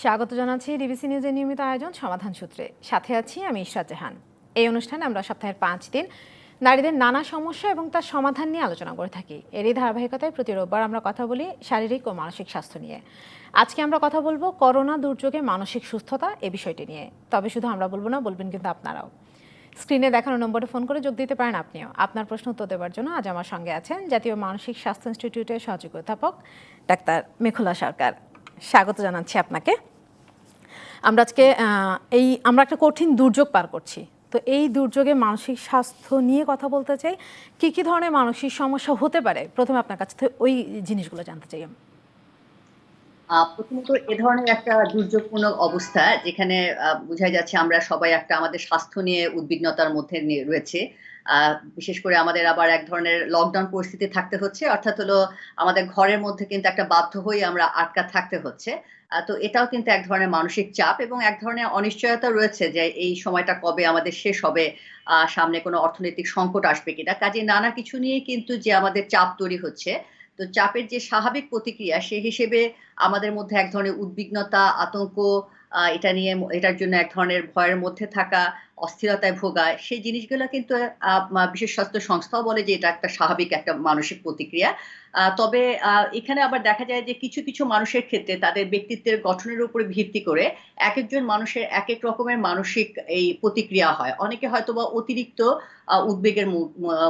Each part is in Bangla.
স্বাগত জানাচ্ছি ডিবিসি নিউজের নিয়মিত আয়োজন সমাধান সূত্রে। সাথে আছি আমি ইশরাত জাহান। এই অনুষ্ঠানে আমরা সপ্তাহের 5 দিন নারীদের নানা সমস্যা এবং তার সমাধান নিয়ে আলোচনা করে থাকি। এরই ধারাবাহিকতায় প্রতি রোববার আমরা কথা বলি শারীরিক ও মানসিক স্বাস্থ্য নিয়ে। আজকে আমরা কথা বলবো করোনা দুর্যোগে মানসিক সুস্থতা এই বিষয়টি নিয়ে। তবে শুধু আমরা বলবো না, বলবেন কিন্তু আপনারাও। স্ক্রিনে দেখানো নম্বরে ফোন করে যোগ দিতে পারেন আপনিও। আপনার প্রশ্ন উত্তর দেওয়ার জন্য আজ আমার সঙ্গে আছেন জাতীয় মানসিক স্বাস্থ্য ইনস্টিটিউটের সহযোগী অধ্যাপক ডাক্তার মেখুলা সরকার। স্বাগত জানাচ্ছি আপনাকে। আমরা আজকে আমরা একটা কঠিন দুর্যোগ পার করছি, তো এই দুর্যোগে মানসিক স্বাস্থ্য নিয়ে কথা বলতে চাই। কি কি ধরনের মানসিক সমস্যা হতে পারে, প্রথমে আপনার কাছ থেকে ওই জিনিসগুলো জানতে চাই। প্রথমত এ ধরনের একটা দুর্যোগপূর্ণ অবস্থা যেখানে বোঝাই যাচ্ছে আমরা সবাই একটা আমাদের স্বাস্থ্য নিয়ে উদ্বিগ্নতার মধ্যে রয়েছে। বিশেষ করে আমাদের আবার এক ধরনের লকডাউন পরিস্থিতি থাকতে হচ্ছে, অর্থাৎ হলো আমাদের ঘরের মধ্যে কিন্তু একটা বাধ্য হয়ে আমরা আটকা থাকতে হচ্ছে। তো এটাও কিন্তু এক ধরনের মানসিক চাপ এবং এক ধরনের অনিশ্চয়তা রয়েছে যে এই সময়টা কবে আমাদের শেষ হবে, সামনে কোনো অর্থনৈতিক সংকট আসবে কিনা। কাজে নানা কিছু নিয়ে কিন্তু যে আমাদের চাপ তৈরি হচ্ছে, তো চাপের যে স্বাভাবিক প্রতিক্রিয়া সে হিসেবে আমাদের মধ্যে এক ধরনের উদ্বিগ্নতা, আতঙ্ক, এটা নিয়ে এটার জন্য এক ধরনের ভয়ের মধ্যে থাকা, অস্থিরতায় ভোগা, সেই জিনিসগুলো কিন্তু বিশেষ স্বাস্থ্য সংস্থাও বলে যে এটা একটা স্বাভাবিক একটা মানসিক প্রতিক্রিয়া। তবে এখানে আবার দেখা যায় যে কিছু, কিছু মানুষের ক্ষেত্রে তাদের ব্যক্তিত্বের গঠনের উপরে ভিত্তি করে একেকজন মানুষের একেক রকমের মানসিক এই প্রতিক্রিয়া হয়। অনেকে হয়তোবা অতিরিক্ত উদ্বেগের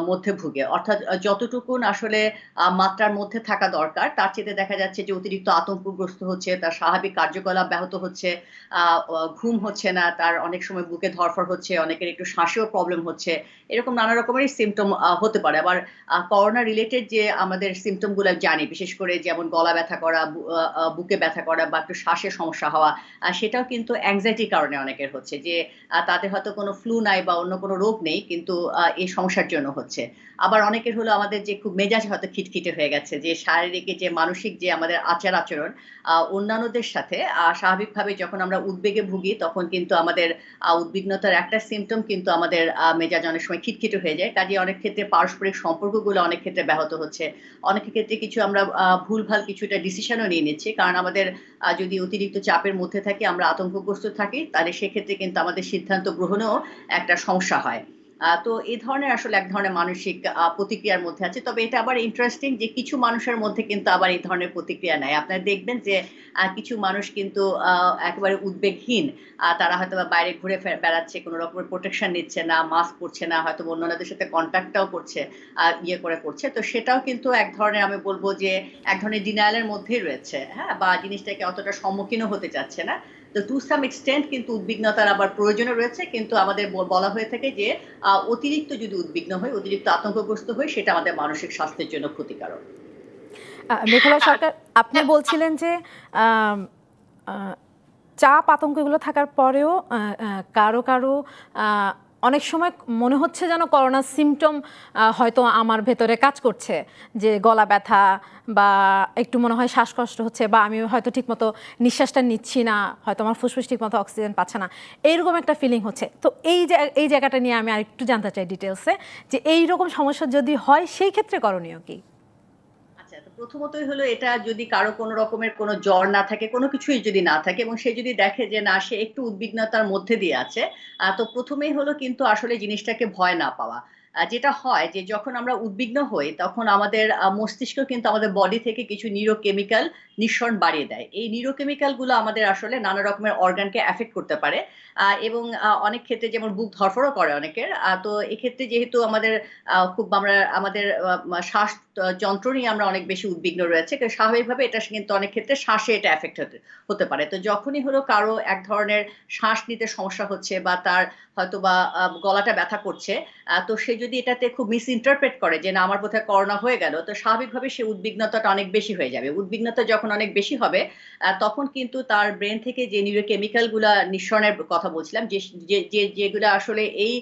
মধ্যে ভুগে। অর্থাৎ যতটুকুন আসলে মাত্রার মধ্যে থাকা দরকার, তার চেয়ে দেখা যাচ্ছে যে অতিরিক্ত আতঙ্কগ্রস্ত হচ্ছে, তার স্বাভাবিক কার্যকলাপ ব্যাহত হচ্ছে, আ অ ঘুম হচ্ছে না, তার অনেক সময় বুকে ধড়ফড় হচ্ছে, অনেকের একটু শ্বাসেও প্রবলেম হচ্ছে। এরকম নানা রকমেরই সিম্পটম হতে পারে। আবার করোনা রিলেটেড যে আমাদের সিম্পটম গুলা জানি, বিশেষ করে যেমন গলা ব্যথা করা, বু আ আ বুকে ব্যথা করা বা একটু শ্বাসের সমস্যা হওয়া, সেটাও কিন্তু অ্যাংজাইটির কারণে অনেকের হচ্ছে যে তাদের হয়তো কোনো ফ্লু নাই বা অন্য কোনো রোগ নেই, কিন্তু এই সমস্যার জন্য হচ্ছে। আবার অনেকের হলো আমাদের যে খুব মেজাজ হয়তো খিটখিটে হয়ে গেছে, যে শারীরিক যে মানসিক যে আমাদের আচার-আচরণ অন্যান্যদের সাথে স্বাভাবিকভাবে যখন আমরা উদ্বেগে ভুগি তখন কিন্তু আমাদের উদ্বিগ্নতার একটা সিম্পটম কিন্তু আমাদের মেজাজ অনেক সময় খিটখিটে হয়ে যায়। কাজেই অনেক ক্ষেত্রে পারস্পরিক সম্পর্কগুলো অনেক ক্ষেত্রে ব্যাহত হচ্ছে। অনেক ক্ষেত্রে কিছু আমরা ভুলভাল কিছুটা ডিসিশনও নিয়ে নিচ্ছি। কারণ আমাদের যদি অতিরিক্ত চাপের মধ্যে থাকি, আমরা আতঙ্কগ্রস্ত থাকি, তাহলে সেক্ষেত্রে কিন্তু আমাদের সিদ্ধান্ত গ্রহণেও একটা সমস্যা হয়। তো এই ধরনের আসলে এক ধরনের মানসিক প্রতিক্রিয়ার মধ্যে আছে। তবে এটা আবার ইন্টারেস্টিং যে কিছু মানুষের মধ্যে কিন্তু আবার এই ধরনের প্রতিক্রিয়া নাই। আপনারা দেখবেন যে কিছু মানুষ কিন্তু একেবারে উদ্বেগহীন। তারা হয়তোবা বাইরে ঘুরে বেড়াচ্ছে, কোন রকমের প্রোটেকশন নিচ্ছে না, মাস্ক পরছে না, হয়তোবা অন্যান্যদের সাথে কনট্যাক্ট টাও করছে, করছে। তো সেটাও কিন্তু এক ধরনের, আমি বলব যে এক ধরনের ডিনায়াল এর মধ্যেই রয়েছে। হ্যাঁ? বা জিনিসটাকে অতটা সম্মুখীনও হতে চাচ্ছে না। তো টু সাম এক্সটেন্ট কিন্তু উদ্বিগ্নতার আবার প্রয়োজনও রয়েছে। কিন্তু আমাদের বলা হয়ে থাকে যে অতিরিক্ত যদি উদ্বিগ্ন হই, অতিরিক্ত আতঙ্কগ্রস্ত হই, সেটা আমাদের মানসিক স্বাস্থ্যের জন্য ক্ষতিকারক। মেখুলা সরকার, আপনি বলছিলেন যে আম, আহ, চাপ আতঙ্ক এগুলো থাকার পরেও কারো কারো অনেক সময় মনে হচ্ছে যেন করোনার সিমটম হয়তো আমার ভেতরে কাজ করছে, যে গলা ব্যথা বা একটু মনে হয় শ্বাসকষ্ট হচ্ছে, বা আমি হয়তো ঠিকমতো নিঃশ্বাসটা নিচ্ছি না, হয়তো আমার ফুসফুস ঠিকমতো অক্সিজেন পাচ্ছে না, এইরকম একটা ফিলিং হচ্ছে। তো এই জায়গাটা নিয়ে আমি আরেকটু জানতে চাই ডিটেলসে, যে এইরকম সমস্যা যদি হয় সেই ক্ষেত্রে করণীয় কি? আচ্ছা, তো প্রথমতই হলো এটা যদি কারো কোনো রকমের কোনো জ্বর না থাকে, কোনো কিছুই যদি না থাকে এবং সে যদি দেখে যে না সে একটু উদ্বিগ্নতার মধ্যে দিয়ে আছে, তো ১ম এই হলো কিন্তু আসলে জিনিসটাকে ভয় না পাওয়া। যেটা হয় যে যখন আমরা উদ্বিগ্ন হই তখন আমাদের মস্তিষ্ক কিন্তু আমাদের বডি থেকে কিছু নিউরোকেমিক্যাল নিঃসরণ বাড়িয়ে দেয়। এই নিউরোকেমিক্যাল গুলো আমাদের আসলে নানা রকমের অর্গানকে এফেক্ট করতে পারে। এবং অনেক ক্ষেত্রে যেমন বুক ধড়ফড়ও করে অনেকের। তো এক্ষেত্রে যেহেতু আমাদের আমরা আমাদের শ্বাস যন্ত্র নিয়ে আমরা অনেক বেশি উদ্বিগ্ন রয়েছে। স্বাভাবিকভাবে এটা কিন্তু অনেক ক্ষেত্রে শ্বাসে এটা এফেক্ট হতে পারে। তো যখনই হলো কারো এক ধরনের শ্বাস নিতে সমস্যা হচ্ছে বা তার হয়তোবা গলাটা ব্যথা করছে, তো সে যদি এটাতে খুব মিস ইন্টারপ্রেট করে যে না আমার বোধহয় করোনা হয়ে গেল, তো স্বাভাবিকভাবে সে উদ্বিগ্নতাটা অনেক বেশি হয়ে যাবে। উদ্বিগ্নতা যখন অনেক বেশি হবে, তখন কিন্তু তার ব্রেইন থেকে যে নিউরোকেমিক্যাল গুলা নিঃসরণের কথা বলছিলাম, যেগুলা আসলে এই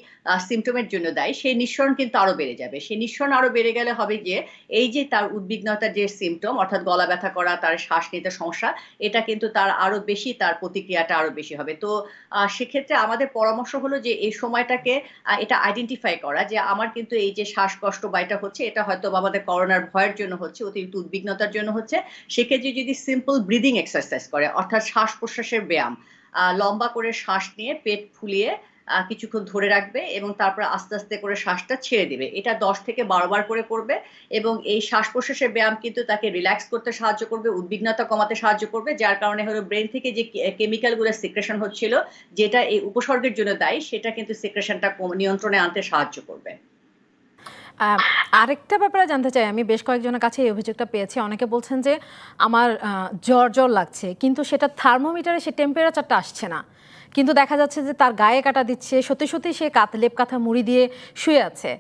সিম্পটম এর জন্য দায়ী, সেই নিঃসরণ কিন্তু আরো বেড়ে যাবে। সেই নিঃসরণ আরো বেড়ে গেলে হবে যে এই যে তার উদ্বিগ্নতার যে সিম্পটম, অর্থাৎ গলা ব্যথা করা, তার শ্বাস নিতে সমস্যা, এটা কিন্তু তার আরো বেশি, তার প্রতিক্রিয়াটা আরো বেশি হবে। তো সেক্ষেত্রে আমাদের পরামর্শ হলো যে এই সময়টাকে এটা আইডেন্টিফাই করা যে আমার কিন্তু এই যে শ্বাসকষ্ট বা এটা হচ্ছে, এটা হয়তোবা আমাদের করোনার ভয়ের জন্য হচ্ছে, অতিরিক্ত উদ্বিগ্নতার জন্য হচ্ছে। সেক্ষেত্রে যদি সিম্পল ব্রিদিং এক্সারসাইজ করে, অর্থাৎ শ্বাস প্রশ্বাসের ব্যায়াম, লম্বা করে শ্বাস নিয়ে পেট ফুলিয়ে কিছুক্ষণ ধরে রাখবে এবং তারপর আস্তে আস্তে করে শ্বাসটা ছেড়ে দিবে। এটা ১০ থেকে ১২ বার করে করবে এবং এই শ্বাস-প্রশ্বাসের ব্যায়াম কিন্তু তাকে রিল্যাক্স করতে সাহায্য করবে, উদ্বিগ্নতা কমাতে সাহায্য করবে। যার কারণে হলো ব্রেইন থেকে যে কেমিক্যাল গুলো সিক্রেশন হচ্ছিল, যেটা এই উপসর্গের জন্য দায়ী, সেটা কিন্তু সিক্রেশনটা নিয়ন্ত্রণে আনতে সাহায্য করবে। আরেকটা ব্যাপারে জানতে চাই, আমি বেশ কয়েকজনের কাছে এই অভিযোগটা পেয়েছি। অনেকে বলছেন যে আমার জ্বর জ্বর লাগছে, কিন্তু সেটা থার্মোমিটারে সে টেম্পারেচারটা আসছে না, কিন্তু দেখা যাচ্ছে যে তার গায়ে কাটা দিচ্ছে, সত্যি সত্যি সে লেপ কাঁথা মুড়ি দিয়ে শুয়ে আছে।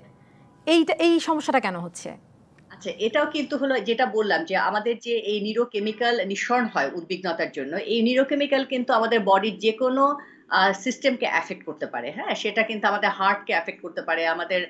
এই সমস্যাটা কেন হচ্ছে? আচ্ছা, এটাও কিন্তু হলো যেটা বললাম যে আমাদের যে এই নিউরোকেমিক্যাল নিঃসরণ হয় উদ্বিগ্নতার জন্য, এই নিউরোকেমিক্যাল কিন্তু আমাদের বডির যেকোনো সিস্টেমকে এফেক্ট করতে পারে। হ্যাঁ? সেটা কিন্তু আমাদের হার্টকে এফেক্ট করতে পারে, আমাদের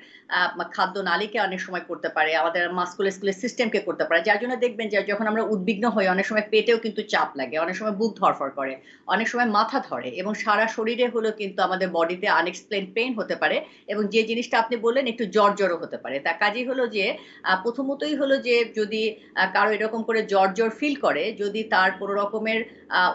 খাদ্যনালীকে অনেক সময় করতে পারে, আমাদের মাসকুলার সিস্টেমকে করতে পারে। যার জন্য দেখবেন যে যখন আমরা উদ্বিগ্ন হই অনেক সময় পেটেও কিন্তু চাপ লাগে, অনেক সময় বুক ধড়ফড় করে, অনেক সময় মাথা ধরে এবং সারা শরীরে হলো কিন্তু আমাদের বডিতে আনএক্সপ্লেইনড পেইন হতে পারে এবং যে জিনিসটা আপনি বললেন একটু জ্বর হতে পারে। তার কাজেই হলো যে প্রথমতই হলো যে যদি কারো এরকম করে জ্বর ফিল করে, যদি তার কোনো রকমের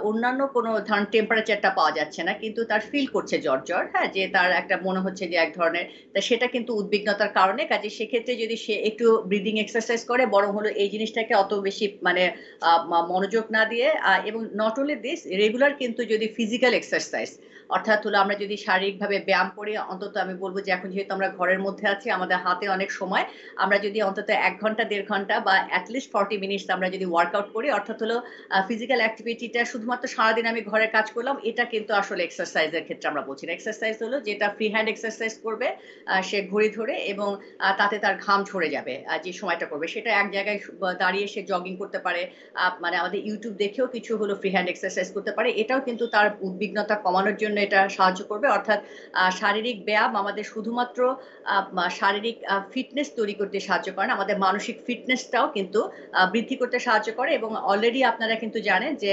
অন্যান্য কোনো ধরেন টেম্পারেচারটা পাওয়া যাচ্ছে না, কিন্তু তার ফিল করছে জ্বর, হ্যাঁ? যে তার একটা মনে হচ্ছে যে এক ধরনের, তা সেটা কিন্তু উদ্বিগ্নতার কারণে। কাজেই সেক্ষেত্রে যদি সে একটু ব্রিদিং এক্সারসাইজ করে, বরং হলো এই জিনিসটাকে অত বেশি মানে মনোযোগ না দিয়ে এবং নট অনলি দিস, রেগুলার কিন্তু যদি ফিজিক্যাল এক্সারসাইজ, অর্থাৎ হলো আমরা যদি শারীরিকভাবে ব্যায়াম করি, অন্তত আমি বলব যে এখন যেহেতু আমরা ঘরের মধ্যে আছি, আমাদের হাতে অনেক সময়, আমরা যদি অন্তত ১ ঘন্টা ১.৫ ঘন্টা বা এট লিস্ট 40 মিনিটস আমরা যদি ওয়ার্কআউট করি, অর্থাৎ হলো ফিজিক্যাল অ্যাক্টিভিটিটা শুধুমাত্র সারাদিন আমি ঘরের কাজ করলাম, এটা কিন্তু আসলে এক্সারসাইজের ক্ষেত্রে আমরা বলছি না। এক্সারসাইজ হলো যেটা ফ্রি হ্যান্ড এক্সারসাইজ করবে, সে ঘড়ি ধরে এবং তাতে তার ঘাম ঝরে যাবে যে সময়টা করবে। সেটা এক জায়গায় দাঁড়িয়ে সে জগিং করতে পারে। মানে আমাদের YouTube দেখেও কিছু হলো ফ্রি হ্যান্ড এক্সারসাইজ করতে পারে। এটাও কিন্তু তার উদ্বিগ্নতা কমানোর জন্য এটা সাহায্য করবে। অর্থাৎ শারীরিক ব্যায়াম আমাদের শুধুমাত্র শারীরিক ফিটনেস তৈরি করতে সাহায্য করে না, আমাদের মানসিক ফিটনেসটাও কিন্তু বৃদ্ধি করতে সাহায্য করে এবং অলরেডি আপনারা কিন্তু জানেন যে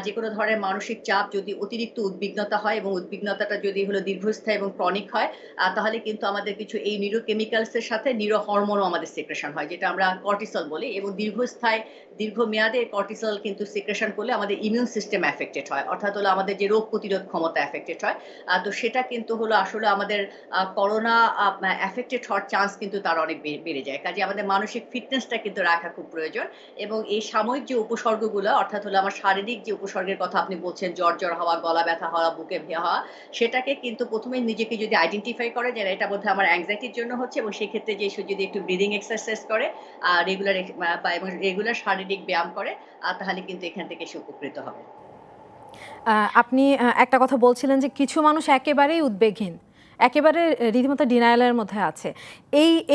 যেকোনো ধরনের মানসিক চাপ যদি অতিরিক্ত উদ্বিগ্নতা হয় এবং উদ্বিগ্নতাটা যদি হলো দীর্ঘস্থায়ী এবং ক্রনিক হয়, তাহলে কিন্তু আমাদের কিছু এই নিউরোকেমিক্যালস এর সাথে নিউরো হরমোনও আমাদের সিক্রেশন হয়, যেটা আমরা কর্টিসল বলি এবং দীর্ঘমেয়াদে কর্টিসল কিন্তু সিক্রেশন করলে আমাদের ইমিউন সিস্টেম এফেক্টেড হয়, অর্থাৎ হলো আমাদের যে রোগ প্রতিরোধ ক্ষমতা এফেক্টেড হয়। তো সেটা কিন্তু হলো আসলে আমাদের করোনা এফেক্টেড হওয়ার চান্স কিন্তু তার অনেক বেড়ে যায়। কাজে আমাদের মানসিক ফিটনেসটা কিন্তু রাখা খুব প্রয়োজন এবং এই সাময়িক যে উপসর্গগুলো, অর্থাৎ হলো আমার শারীরিক যে উপসর্গের কথা আপনি বলছেন, জ্বর হওয়া, গলা ব্যথা হওয়া, বুকে হওয়া, সেটাকে কিন্তু প্রথমেই নিজেকে যদি আইডেন্টিফাই করে যে এটা বোধহয় আমার অ্যাংজাইটির জন্য হচ্ছে এবং সেক্ষেত্রে যে সে যদি একটু ব্রিদিং এক্সারসাইজ করে রেগুলার এবং রেগুলার শারীরিক ব্যায়াম করে, তাহলে কিন্তু এখান থেকে সে উপকৃত হবে। আপনি একটা কথা বলছিলেন যে কিছু মানুষ একেবারেই উদ্বেগহীন, একেবারে রীতিমতো ডিনায়ালের মধ্যে আছে।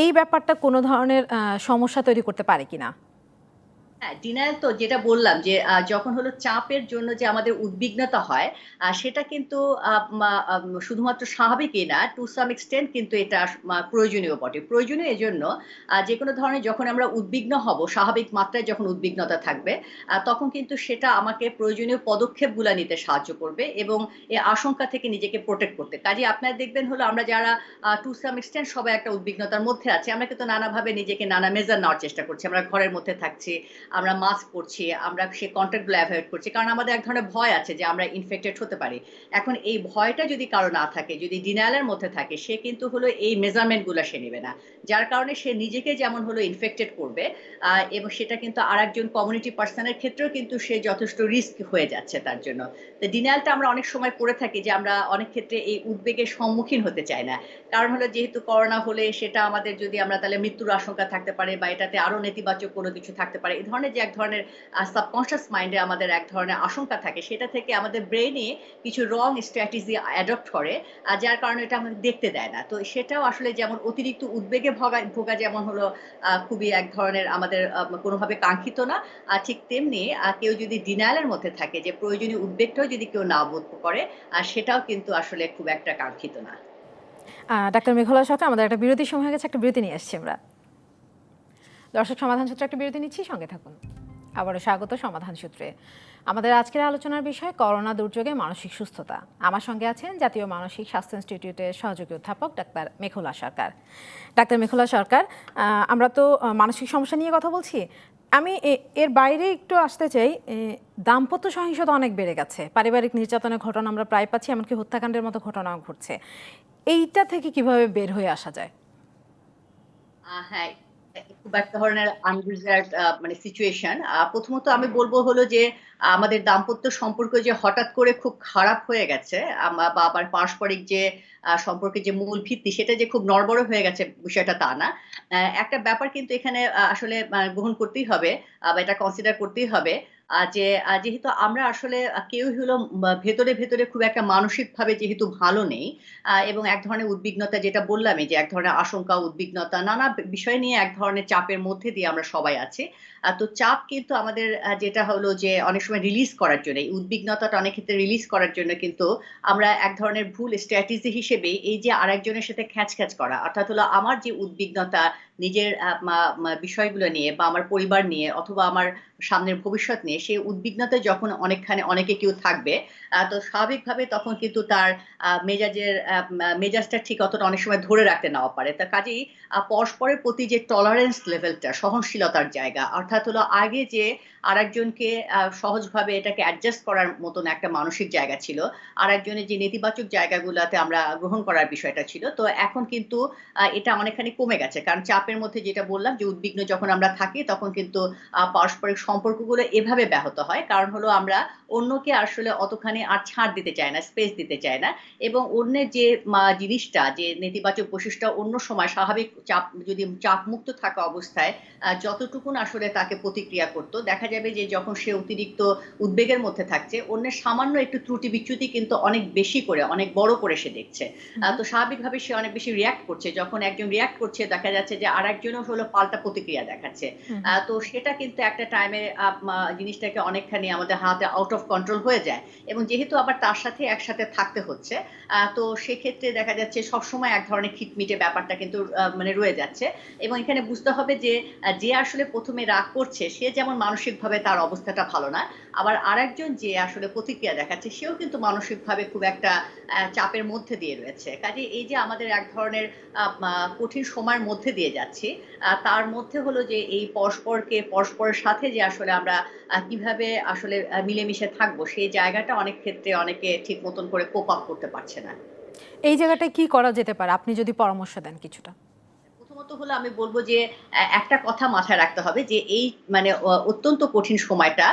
এই ব্যাপারটা কোনো ধরনের সমস্যা তৈরি করতে পারে কিনা? হ্যাঁ, ডিনায়াল তো যেটা বললাম যে যখন হলো চাপের জন্য যে আমাদের উদ্বিগ্নতা হয়, সেটা কিন্তু আ মা আম শুধুমাত্র স্বাভাবিকই না, টু সাম এক্সটেন্ট কিন্তু এটা প্রয়োজনীয় বটে। প্রয়োজনীয় এজন্য যেকোনো ধরনের যখন আমরা উদ্বিগ্ন হব, স্বাভাবিক মাত্রায় যখন উদ্বিগ্নতা থাকবে, তখন কিন্তু সেটা আমাকে প্রয়োজনীয় পদক্ষেপগুলা নিতে সাহায্য করবে এবং এই আশঙ্কা থেকে নিজেকে প্রোটেক্ট করতে। কাজেই আপনারা দেখবেন হলো আমরা যারা টু সাম এক্সটেন্ট সবাই একটা উদ্বিগ্নতার মধ্যে আছি, আমরা কিন্তু নানাভাবে নিজেকে নানা মেজার নেওয়ার চেষ্টা করছি। আমরা ঘরের মধ্যে থাকছি, আমরা মাস্ক পরছি, আমরা সেই কনট্যাক্ট গুলো এভয়েড করছি। কারণ আমাদের এক ধরনের ভয় আছে যে আমরা ইনফেক্টেড হতে পারি। এখন এই ভয়টা যদি কারো না থাকে, যদি ডিনায়াল এর মধ্যে থাকে, সে কিন্তু হলো এই মেজারমেন্ট গুলা সে নিবে না। যার কারণে সে নিজেকে যেমন হলো ইনফেক্টেড করবে এবং সেটা কিন্তু আরেকজন কমিউনিটি পারসন এর ক্ষেত্রেও কিন্তু সে যথেষ্ট রিস্ক হয়ে যাচ্ছে তার জন্য। তো ডিনায়ালটা আমরা অনেক সময় করে থাকি যে আমরা অনেক ক্ষেত্রে এই উদ্বেগের সম্মুখীন হতে চাই না। কারণ হলো যেহেতু করোনা হলে সেটা আমাদের যদি আমরা তাহলে মৃত্যুর আশঙ্কা থাকতে পারে বা এটাতে আরো নেতিবাচক কোনো কিছু থাকতে পারে। এই ধরনের যে এক ধরনের সাবকনশিয়াস মাইন্ডে আমাদের এক ধরনের আশঙ্কা থাকে, সেটা থেকে আমাদের ব্রেইনে কিছু রং স্ট্র্যাটেজি অ্যাডপ্ট করে, যার কারণে এটা আমাদের দেখতে দেয় না। তো সেটাও আসলে যেমন অতিরিক্ত উদ্বেগে ভোগা যেমন হলো খুবই এক ধরনের আমাদের কোনোভাবে কাঙ্ক্ষিত না। ঠিক তেমনি কেউ যদি ডিনায়াল এর মধ্যে থাকে যে প্রয়োজনীয় উদ্বেগটাও যদি কেউ না বোধ করে, সেটাও কিন্তু আসলে খুব একটা কাঙ্ক্ষিত না। ডাক্তার মেঘলা সরকার, আমাদের একটা বিরতির সময় হয়ে গেছে, একটা বিরতি নিয়ে আসছি আমরা। দর্শক, সমাধান সূত্রে একটা বিরতি নিচ্ছি, সঙ্গে থাকুন। আবারও স্বাগত সমাধান সূত্রে। আমাদের আজকের আলোচনার বিষয় করোনা দুর্যোগে মানসিক সুস্থতা। আমার সঙ্গে আছেন জাতীয় মানসিক স্বাস্থ্য ইনস্টিটিউটের সহযোগী অধ্যাপক ডাক্তার মেঘলা সরকার। ডাক্তার মেঘলা সরকার, আমরা তো মানসিক সমস্যা নিয়ে কথা বলছি, আমি এর বাইরে একটু আসতে চাই। দাম্পত্য সহিংসতা অনেক বেড়ে গেছে, পারিবারিক নির্যাতনের ঘটনা আমরা প্রায় পাচ্ছি, এমনকি হত্যাকাণ্ডের মতো ঘটনাও ঘটছে। এইটা থেকে কিভাবে বের হয়ে আসা যায়? হ্যাঁ, খুব এক ধরনের আনডিজায়ার্ড মানে সিচুয়েশন। প্রথমত আমি বলব হলো যে, আমাদের দাম্পত্য সম্পর্ক যে হঠাৎ করে খুব খারাপ হয়ে গেছে, বা আবার পারস্পরিক যে সম্পর্কের যে মূল ভিত্তি সেটা যে খুব নড়বড় হয়ে গেছে বিষয়টা তা না। একটা ব্যাপার কিন্তু এখানে আসলে গ্রহণ করতেই হবে, বা এটা কনসিডার করতেই হবে। যে যেহেতু আমরা আসলে কেউই হলো ভেতরে, ভেতরে খুব একটা মানসিকভাবে যেহেতু ভালো নেই, এবং এক ধরনের উদ্বিগ্নতা যেটা বললামই যে এক ধরনের আশঙ্কা, উদ্বিগ্নতা নানা বিষয় নিয়ে এক ধরনের চাপের মধ্যে দিয়ে আমরা সবাই আছি। তো চাপ কিন্তু আমাদের যেটা হলো যে অনেক সময় রিলিজ করার জন্য, এই উদ্বিগ্নতাটা অনেক ক্ষেত্রে রিলিজ করার জন্য কিন্তু আমরা এক ধরনের ভুল স্ট্র্যাটেজি হিসেবে এই যে আরেকজনের সাথে খ্যাচ করা। অর্থাৎ হলো আমার যে উদ্বিগ্নতা নিজের আ মা মা বিষয়গুলো নিয়ে বা আমার পরিবার নিয়ে অথবা আমার সামনের ভবিষ্যৎ নিয়ে, সেই উদ্বিগ্নতা যখন অনেকে কেউ থাকবে, তো স্বাভাবিকভাবে তখন কিন্তু তার মেজাজটা ঠিক অতটা অনেক সময় ধরে রাখতে নাও পারে। তা কাজেই পরস্পরের প্রতি যে টলারেন্স লেভেলটা, সহনশীলতার জায়গা, অর্থাৎ হলো আগে যে আরেকজনকে সহজভাবে এটাকে অ্যাডজাস্ট করার মতন একটা মানসিক জায়গা ছিল। আরেকজনের যে নেতিবাচক জায়গাগুলাতে আমরা গ্রহণ করার বিষয়টা ছিল। তো এখন কিন্তু এটা অনেকখানি কমে গেছে। কারণ চাপের মধ্যে যেটা বললাম যে উদ্বিগ্ন যখন আমরা থাকি তখন কিন্তু পারস্পরিক সম্পর্কগুলো এভাবে ব্যাহত হয়। কারণ হলো আমরা অন্যকে আসলে অতখানি আর ছাড় দিতে চাই না, স্পেস দিতে চাই না। এবং অন্যের যে জিনিসটা, যে নেতিবাচক বৈশিষ্ট্যটা অন্য সময় স্বাভাবিক যদি চাপমুক্ত থাকা অবস্থায় যতটুকুন আসলে তাকে প্রতিক্রিয়া করত, দেখা যাবে যে যখন সে অতিরিক্ত উদ্বেগের মধ্যে থাকছে, অন্যের সামান্য একটু ত্রুটি বিচ্যুতি কিন্তু অনেক বেশি করে, অনেক বড় করে সে দেখছে। হুম, তো স্বাভাবিকভাবে সে অনেক বেশি রিঅ্যাক্ট করছে। যখন একজন রিঅ্যাক্ট করছে দেখা যাচ্ছে যে আরেকজনও হলো পাল্টা প্রতিক্রিয়া দেখাচ্ছে। হুম, তো সেটা কিন্তু একটা টাইমে জিনিসটাকে অনেকখানি আমাদের হাতে আউট অফ কন্ট্রোল হয়ে যায়। এবং যেহেতু আবার তার সাথে একসাথে থাকতে হচ্ছে, তো সেক্ষেত্রে দেখা যাচ্ছে সবসময় এক ধরনের খিটমিটে ব্যাপারটা কিন্তু মানে রয়ে যাচ্ছে। এবং এখানে বুঝতে হবে যে যে আসলে ১ম এ রাগ করছে সে যেমন মানসিকভাবে তার অবস্থাটা ভালো না। আবার আরেকজন যে আসলে প্রতিক্রিয়া দেখাচ্ছে সেও কিন্তু মানসিকভাবে খুব একটা চাপের মধ্যে দিয়ে রয়েছে। কাজেই এই যে আমাদের এক ধরনের আ মা কঠিন সময়ের মধ্যে দিয়ে যাচ্ছি, তার মধ্যে হলো যে এই পরস্পরের সাথে যে আসলে আমরা কিভাবে আসলে মিলেমিশে থাকবো সেই জায়গাটা অনেক ক্ষেত্রে অনেকে ঠিক মতন করে কোপ আপ করতে পারছে না। এই জায়গাটায় কি করা যেতে পারে আপনি যদি পরামর্শ দেন কিছুটা? প্রথমত হলো আমি বলব যে একটা কথা মাথায় রাখতে হবে যে এই মানে অত্যন্ত কঠিন সময়টা,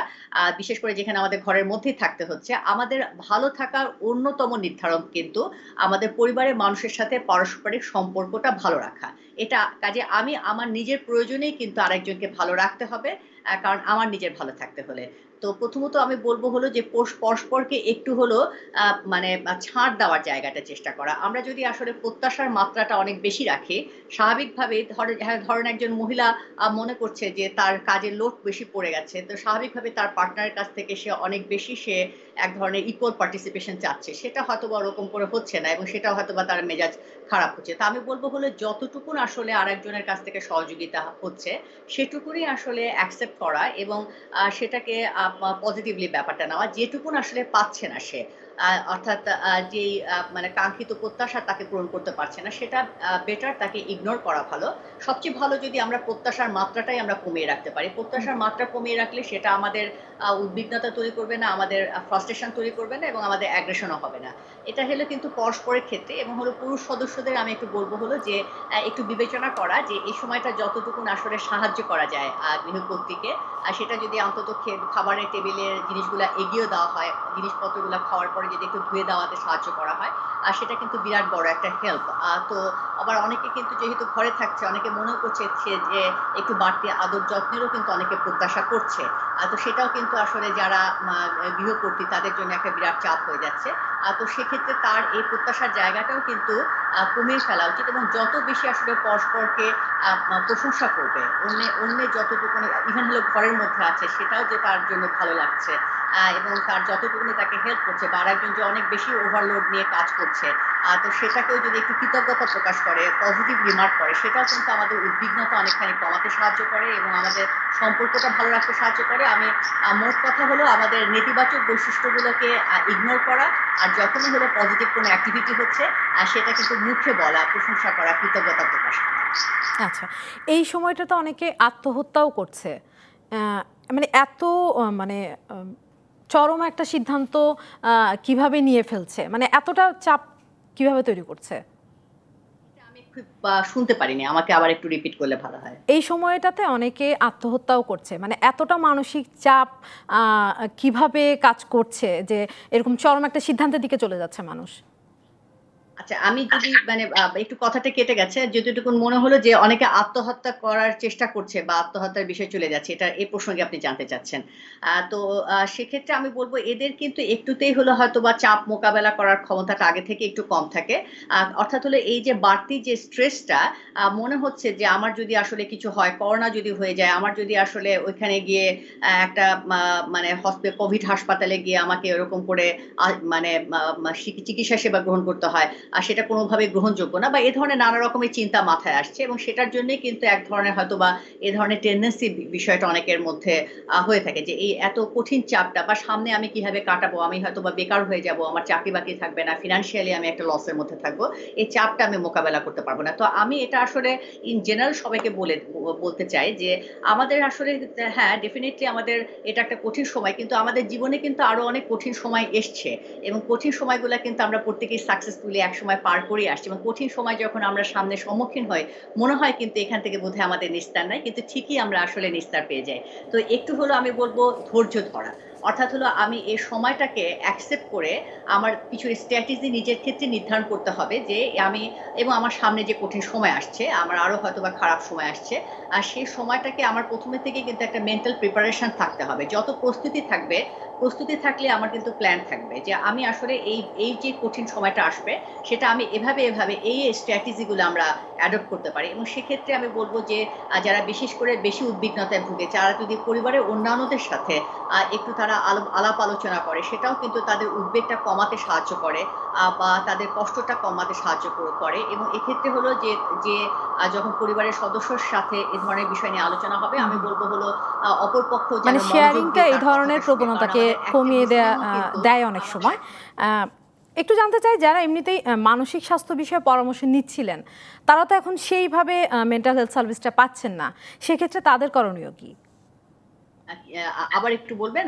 বিশেষ করে যেখানে আমাদের ঘরের মধ্যেই থাকতে হচ্ছে, আমাদের ভালো থাকার অন্যতম নির্ধারক কিন্তু আমাদের পরিবারের মানুষের সাথে পারস্পরিক সম্পর্কটা ভালো রাখা। এটা কাজে আমি আমার নিজের প্রয়োজনেই কিন্তু আরেকজনকে ভালো রাখতে হবে। কারণ আমার নিজের ভালো থাকতে হলে। তো প্রথমত আমি বলব হলো যে পরস্পরকে একটু হলো আ মানে ছাড় দেওয়ার জায়গাটা চেষ্টা করা। আমরা যদি আসলে প্রত্যাশার মাত্রাটা অনেক বেশি রাখি, স্বাভাবিকভাবে ধরেন একজন মহিলা মনে করছে যে তার কাজের লোড বেশি পড়ে গেছে। তো স্বাভাবিকভাবে তার পার্টনারের কাছ থেকে সে অনেক বেশি এক ধরনের ইকুয়াল পার্টিসিপেশন চাচ্ছে। সেটা হয়তোবা ওরকম করে হচ্ছে না এবং সেটাও হয়তোবা তার মেজাজ খারাপ হচ্ছে। তো আমি বলব হলো যতটুকুন আসলে আরেকজনের কাছ থেকে সহযোগিতা হচ্ছে, সেটুকুনই আসলে অ্যাকসেপ্ট করা এবং সেটাকে পজিটিভলি ব্যাপারটা নেওয়া। যেটুকুন আসলে পাচ্ছে না সে, অর্থাৎ যেই মানে কাঙ্ক্ষিত প্রত্যাশা তাকে পূরণ করতে পারছে না, সেটা বেটার তাকে ইগনোর করা ভালো। সবচেয়ে ভালো যদি আমরা প্রত্যাশার মাত্রাটাই আমরা কমিয়ে রাখতে পারি। হুম, প্রত্যাশার মাত্রা কমিয়ে রাখলে সেটা আমাদের উদ্বিগ্নতা তৈরি করবে না, আমাদের ফ্রাস্ট্রেশন তৈরি করবে না এবং আমাদের অ্যাগ্রেশন ও হবে না। এটা হলো কিন্তু পরস্পরের ক্ষেত্রে এবং হলো পুরুষ সদস্যদের আমি একটু বলব হলো যে একটু বিবেচনা করা যে এই সময়টা যতটুকুন আসলে সাহায্য করা যায় গৃহকর্ত্রীকে, সেটা যদি অন্তত খাবারের টেবিলের জিনিসগুলা এগিয়ে দেওয়া হয়, জিনিসপত্রগুলা খাওয়ার পরে যদি একটু ধুয়ে দেওয়াতে সাহায্য করা হয়, সেটা কিন্তু বিরাট বড় একটা হেল্প। তো আবার অনেকে কিন্তু যেহেতু ঘরে থাকছে, অনেকে মনেও করছে যে একটু বাড়তি আদর যত্নেরও কিন্তু অনেকে প্রত্যাশা করছে। তো সেটাও কিন্তু আসলে যারা গৃহকর্ত্রী তাদের জন্য একটা বিরাট চাপ হয়ে যাচ্ছে। তো সেক্ষেত্রে তার এই প্রত্যাশার জায়গাটাও কিন্তু কমিয়ে ফেলা উচিত এবং যত বেশি আসলে পরস্পরকে প্রশংসা করবে, অন্যের যতটুকুনি ইভেন হলো ঘরের মধ্যে আছে সেটাও যে তার জন্য ভালো লাগছে, এবং তার যতটুকুনি তাকে হেল্প করছে বা আরেকজন যে অনেক বেশি ওভারলোড নিয়ে কাজ করছে, তো সেটাকেও যদি একটু কৃতজ্ঞতা প্রকাশ করে, পজিটিভ রিমার্ক করে, সেটাও কিন্তু আমাদের উদ্বিগ্নতা অনেকখানি কমাতে সাহায্য করে এবং আমাদের সম্পর্কটা ভালো রাখতে সাহায্য করে। আমি মোট কথা হলো আমাদের নেতিবাচক বৈশিষ্ট্যগুলোকে ইগনোর করা, আর যখনই হলো পজিটিভ কোনো অ্যাক্টিভিটি হচ্ছে, সেটা কিন্তু মুখে বলা, প্রশংসা করা, কৃতজ্ঞতা প্রকাশ করা। আচ্ছা। এই সময়টাতে অনেকে আত্মহত্যাও করছে। মানে এত মানে চরম একটা সিদ্ধান্ত কিভাবে নিয়ে ফেলছে, মানে এতটা চাপ কিভাবে তৈরি করছে? আমি খুব শুনতে পারিনি, আমাকে আবার একটু রিপিট করলে ভালো হয়। এই সময়টাতে অনেকে আত্মহত্যাও করছে, মানে এতটা মানসিক চাপ কিভাবে কাজ করছে যে এরকম চরম একটা সিদ্ধান্তের দিকে চলে যাচ্ছে মানুষ? আচ্ছা, আমি যদি মানে একটু কথাটা কেটে গেছে। যতটুকু মনে হলো যে অনেকে আত্মহত্যা করার চেষ্টা করছে বা আত্মহত্যার বিষয়ে চলে যাচ্ছে। এটা এই প্রসঙ্গে আপনি জানতে চাচ্ছেন। তো সেক্ষেত্রে আমি বলব এদের কিন্তু একটুতেই হলো হয়তোবা চাপ মোকাবেলা করার ক্ষমতাটা আগে থেকে একটু কম থাকে। অর্থাৎ হলো এই যে বাড়তি যে স্ট্রেসটা মনে হচ্ছে যে আমার যদি আসলে কিছু হয়, করোনা যদি হয়ে যায়, আমার যদি আসলে ওইখানে গিয়ে একটা মা মানে কোভিড হাসপাতালে গিয়ে আমাকে ওরকম করে মানে চিকিৎসা সেবা গ্রহণ করতে হয়। সেটা কোনোভাবেই গ্রহণযোগ্য না বা এ ধরনের নানা রকমের চিন্তা মাথায় আসছে এবং সেটার জন্যই কিন্তু এক ধরনের হয়তোবা এ ধরনের টেনডেন্সি বিষয়টা অনেকের মধ্যে হয়ে থাকে যে এই এত কঠিন চাপটা বা সামনে আমি কিভাবে কাটাবো? আমি হয়তোবা বেকার হয়ে যাবো, আমার চাকরি-বাকরি থাকবে না, ফিন্যান্সিয়ালি আমি একটা লসের মধ্যে থাকবো। এই চাপটা আমি মোকাবেলা করতে পারব না। তো আমি এটা আসলে ইন জেনারেল সবাইকে বলতে চাই যে আমাদের আসলে হ্যাঁ, ডেফিনিটলি আমাদের এটা একটা কঠিন সময়। কিন্তু আমাদের জীবনে কিন্তু আরো অনেক কঠিন সময় এসছে এবং কঠিন সময়গুলা কিন্তু আমরা প্রত্যেকেই সাকসেসফুলি একসময় পার করে আসছি এবং কঠিন সময় যখন আমরা সামনে সম্মুখীন হই, মনে হয় কিন্তু এখান থেকে বোধহয় আমাদের নিস্তার নাই। কিন্তু ঠিকই আমরা আসলে নিস্তার পেয়ে যাই। তো একটু হলেও আমি বলব ধৈর্য ধরা। অর্থাৎ হলো আমি এই সময়টাকে অ্যাকসেপ্ট করে আমার কিছু স্ট্র্যাটেজি নিজের ক্ষেত্রে নির্ধারণ করতে হবে যে আমি এবং আমার সামনে যে কঠিন সময় আসছে, আমার আরো হয়তোবা খারাপ সময় আসছে। আর সেই সময়টাকে আমার ১ম এ থেকেই কিন্তু একটা মেন্টাল প্রিপারেশন থাকতে হবে। যত প্রস্তুতি থাকবে, প্রস্তুতি থাকলে আমার কিন্তু প্ল্যান থাকবে যে আমি আসলে এই যে কঠিন সময়টা আসবে সেটা আমি এভাবে এই স্ট্র্যাটেজি গুলো আমরা অ্যাডপ্ট করতে পারি এবং সেক্ষেত্রে আমি বলব যে যারা বিশেষ করে বেশি উদ্বিগ্নতায় ভুগে, যারা যদি পরিবারের অন্যান্যদের সাথে একটু তারা আলাপ আলোচনা করে সেটাও কিন্তু তাদের উদ্বেগটা কমাতে সাহায্য করে বা তাদের কষ্টটা কমাতে সাহায্য করে এবং এক্ষেত্রে হলো যে যে যখন পরিবারের সদস্যর সাথে এ ধরনের বিষয় নিয়ে আলোচনা হবে আমি বলব হলো অপর পক্ষ যেন মানে মনোযোগ শেয়ারিংটা দিয়ে এই তার ধরনের কথাটা শুনে। কারণ প্রবণতাকে আমাদের অ্যাক্টিভ কমিয়ে লিসেনিং ও কিন্তু দেয় অনেক আমাদের সময়। আহ, একটু জানতে চাই, যারা এমনিতেই মানসিক স্বাস্থ্য বিষয়ে পরামর্শ নিচ্ছিলেন, তারা তো এখন সেইভাবে মেন্টাল হেলথ সার্ভিসটা পাচ্ছেন না, সেক্ষেত্রে তাদের করণীয় কি? আবার একটু বলবেন?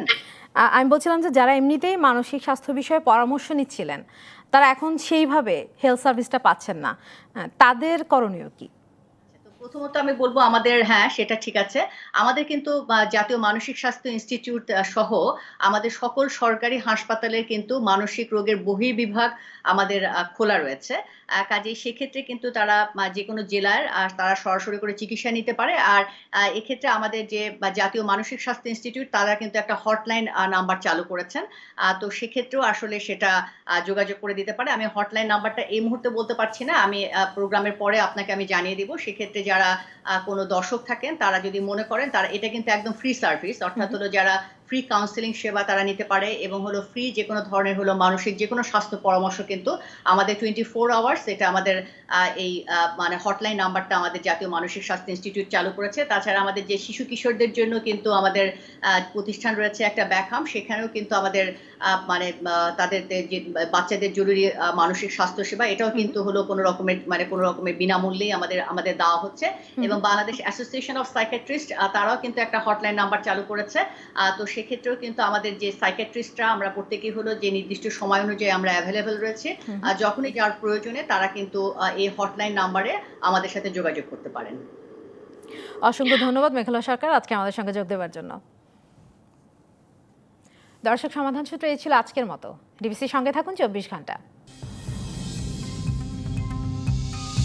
আমি বলছিলাম যে যারা এমনিতেই মানসিক স্বাস্থ্য বিষয়ে পরামর্শ নিচ্ছিলেন, তারা এখন সেইভাবে হেলথ সার্ভিসটা পাচ্ছেন না, তাদের করণীয় কি? তো প্রথমত আমি বলব আমাদের হ্যাঁ, সেটা ঠিক আছে। আমাদের কিন্তু জাতীয় মানসিক স্বাস্থ্য ইনস্টিটিউট সহ আমাদের সকল সরকারি হাসপাতালের কিন্তু মানসিক রোগের বহির্বিভাগ আমাদের খোলা রয়েছে। কাজেই সেক্ষেত্রে কিন্তু তারা যেকোনো জেলার তারা সরাসরি করে চিকিৎসা নিতে পারে। আর এক্ষেত্রে আমাদের যে জাতীয় মানসিক স্বাস্থ্য ইনস্টিটিউট তারা কিন্তু একটা হটলাইন নাম্বার চালু করেছেন। তো সেক্ষেত্রেও আসলে সেটা যোগাযোগ করে দিতে পারে। আমি হটলাইন নাম্বারটা এই মুহূর্তে বলতে পারছি না। আমি প্রোগ্রামের পরে আপনাকে আমি জানিয়ে দিব। সেক্ষেত্রে যারা কোনো দর্শক থাকেন তারা যদি মনে করেন তারা এটা কিন্তু একদম ফ্রি সার্ভিস। অর্থাৎ হলো যারা ফ্রি কাউন্সেলিং সেবা তারা নিতে পারে এবং হলো ফ্রি যেকোনো ধরনের হলো মানসিক যেকোনো স্বাস্থ্য পরামর্শ কিন্তু আমাদের 24 আওয়ার্স এটা আমাদের এই মানে হটলাইন নাম্বারটা আমাদের জাতীয় মানসিক স্বাস্থ্য ইনস্টিটিউট চালু করেছে। তাছাড়া আমাদের যে শিশু কিশোরদের জন্য কিন্তু আমাদের প্রতিষ্ঠান রয়েছে একটা ব্যাকহাম সেখানেও কিন্তু আমাদের মানে তাদের যে বাচ্চাদের জরুরি মানসিক স্বাস্থ্য সেবা এটাও কিন্তু হলো কোনো রকমের বিনামূল্যেই আমাদের দেওয়া হচ্ছে এবং বাংলাদেশ অ্যাসোসিয়েশন অফ সাইকিয়াট্রিস্ট তারাও কিন্তু একটা হটলাইন নাম্বার চালু করেছে। তো সেক্ষেত্রেও কিন্তু আমাদের যে সাইকিয়াট্রিস্টরা আমরা প্রত্যেকেই হলো যে নির্দিষ্ট সময় অনুযায়ী আমরা অ্যাভেলেবল রয়েছে। যখনই যার প্রয়োজনে তারা কিন্তু এই হটলাইন নাম্বারে আমাদের সাথে যোগাযোগ করতে পারেন। অসংখ্য ধন্যবাদ মেঘলা সরকার আজকে আমাদের সঙ্গে যোগ দেওয়ার জন্য। দর্শক, সমাধান সূত্র এই ছিল আজকের মতো। ডিবিসির সঙ্গে থাকুন 24 ঘন্টা।